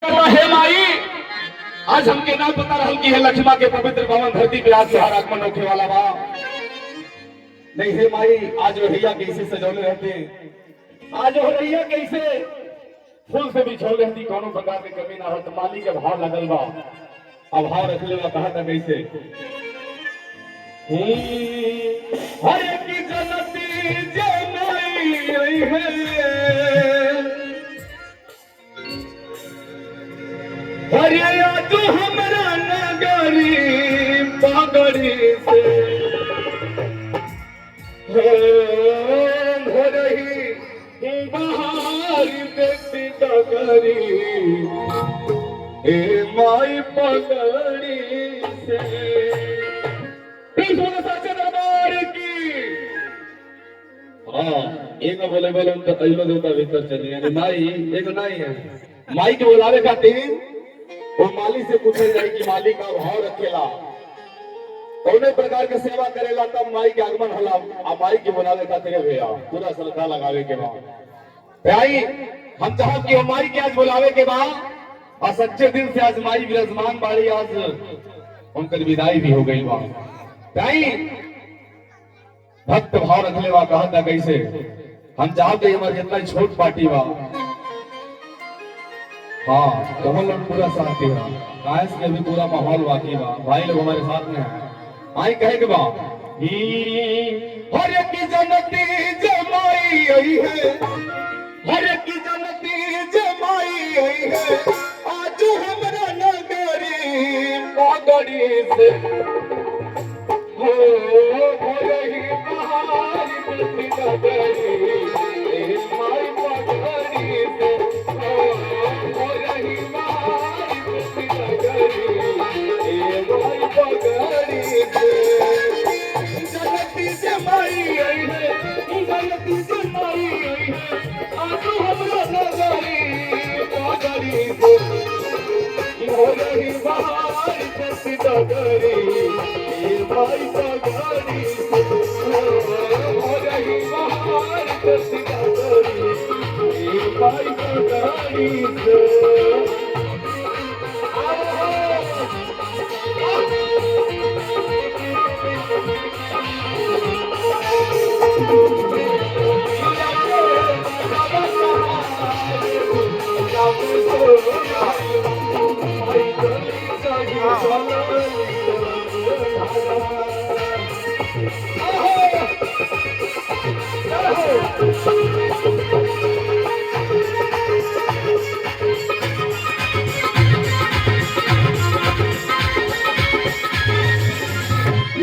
हे माई, आज हमके ना पता रहल कि हे लक्ष्मा के पवित्र पावन धरती पे आज त्योहार आगमन होखे वाला बा। नहीं हे माई, आज रहिया कैसे सजौले रहते, आज रहिया कैसे फूल से बिछौले रहती, कोनो प्रकार के कमी ना होत। माली के भाव लगल बा, अभाव रख लेवा कहा था कैसे। हरे की जनती जमाई है, हरे आज हमरा नगरी पगड़ी से हो रही बहार बेटी डगरी, हे माई पगड़ी से। सच्चे दरबार की हाँ एक बोले बोले उनका तैलो देवता भीतर चलिए माई एक नहीं है। माई के बुलावे खातिर वो माली से पूछे जाए कि माली का भाव रखेला, कौने प्रकार के सेवा करेला, तब माई के आगमन होला। आ माई के बुलावे खातिर भैया पूरा श्रद्धा लगावे के बाद भाई हम चाहब कि माई के आज बुलावे के बाद और सच्चे दिल से आज माई विराजमान बाड़ी, आज उनकर विदाई भी हो गई बा। भाई भक्त भाव रखले बा कहा था कैसे। हम चाहते हमारे जितना छोट पार्टी बा हाँ कमल लोग पूरा साथ दे रहा, गायस के भी पूरा माहौल बाकी बा, भाई लोग हमारे साथ में है। आई कहे के बा हर की जनती जमाई आई है, हर की जनती जमाई आई है, आज हमरा नगरी पगड़ी से हो रही बहार बेटी डगरी, माई पगड़ी से हो रही बहार बेटी डगरी, माई पगड़ी से। जनती जमाई आई है, जनती जमाई आई है, आज हमरा नगरी पगड़ी से हो रही बहार बेटी डगरी, माई पगड़ी से हो रही बहार बेटी डगरी, माई पगड़ी से।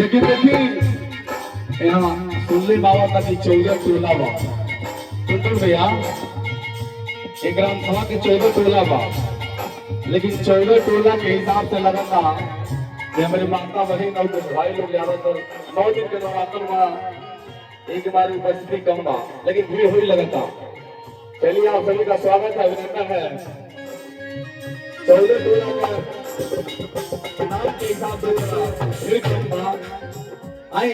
लेकिन देखिए यहाँ सुनले बाबा का 14 टोला बा, सुन भैया एक ग्राम सभा के 14 टोला बा, लेकिन 14 टोला के हिसाब से लगता कि हमारे माता बहन और भाई लोग ज्यादातर 9 दिन के नवरात्र में एक बार उपस्थिति कम बा, लेकिन भीड़ हुई लगता। चलिए आप सभी का स्वागत है, अभिनंदन है। 14 टोला का नाम के हिसाब से भीड़ कम बा। आई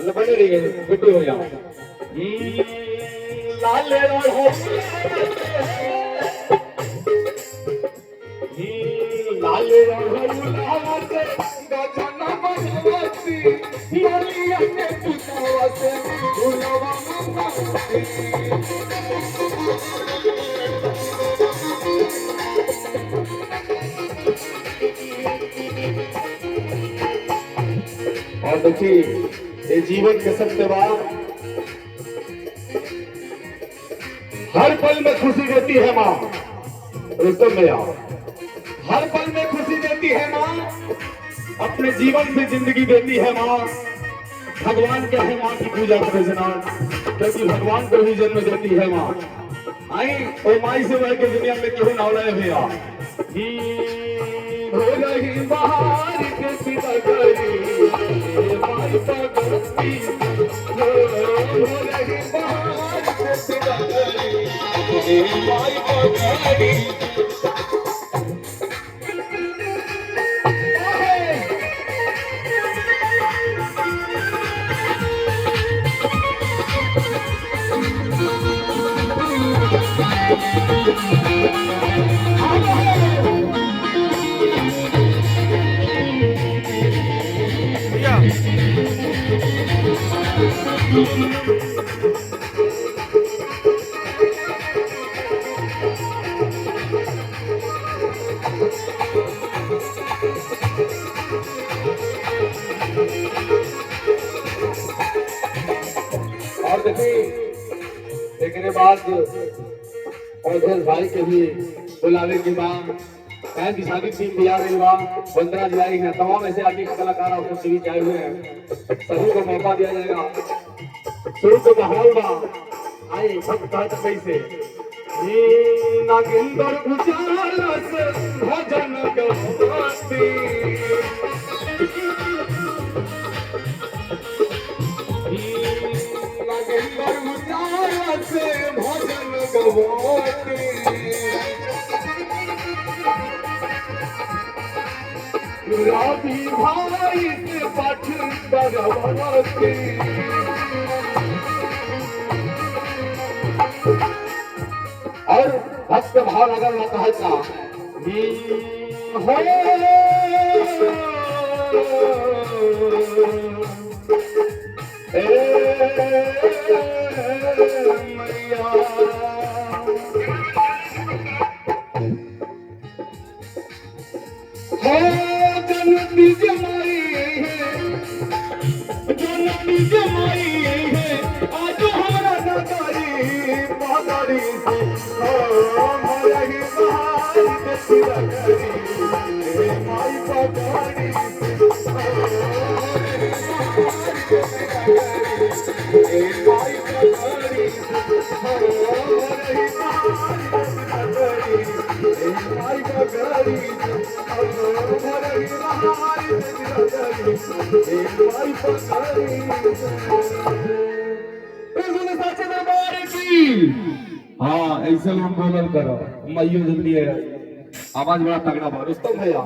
बने रही है बिट्टू हो जाओ लाल हो लाल और देखिए ये जीवन के सत्य बात, हर पल में खुशी देती है माँ, रुस्तम भैया हर पल में खुशी देती है माँ, अपने जीवन से जिंदगी देती है माँ। भगवान क्या है माँ की पूजा करे जनाब, क्योंकि भगवान को भी जन्म देती है माँ। आई और माई से बढ़ के दुनिया में क्यों ना लाए भैया हो रही बहार के पिता गई, माई पगड़ी हो रही बहार के पिता गई, माई पगड़ी। और देखिए देखने बाद और भाई के भी बुलावे की मांग बहन की शादी टीम तैयार रही बा, वंदना जी आई है, तमाम ऐसे आर्टिस्ट कलाकार और बीच आए हुए हैं, सभी को मौका दिया जाएगा। शुरू तो माहौल बा आए सब कहत कैसे नागिंदर उजालस भजन गवाती नागिंदर उजालस भजन गवाती राधी भाई से पठ भगवती और भक्त भाव अगर न कहता हो मैया जनती जमाई है आज हमारा नगारी पहाड़ी से मरही बहारी देखी रगरी माई पहाड़ी से माई पहाड़ी माई पहाड़ी हाँ ऐसे लोग बोलल करो मैयो जल्दी है आवाज बड़ा तगड़ा बा रुस्तम भैया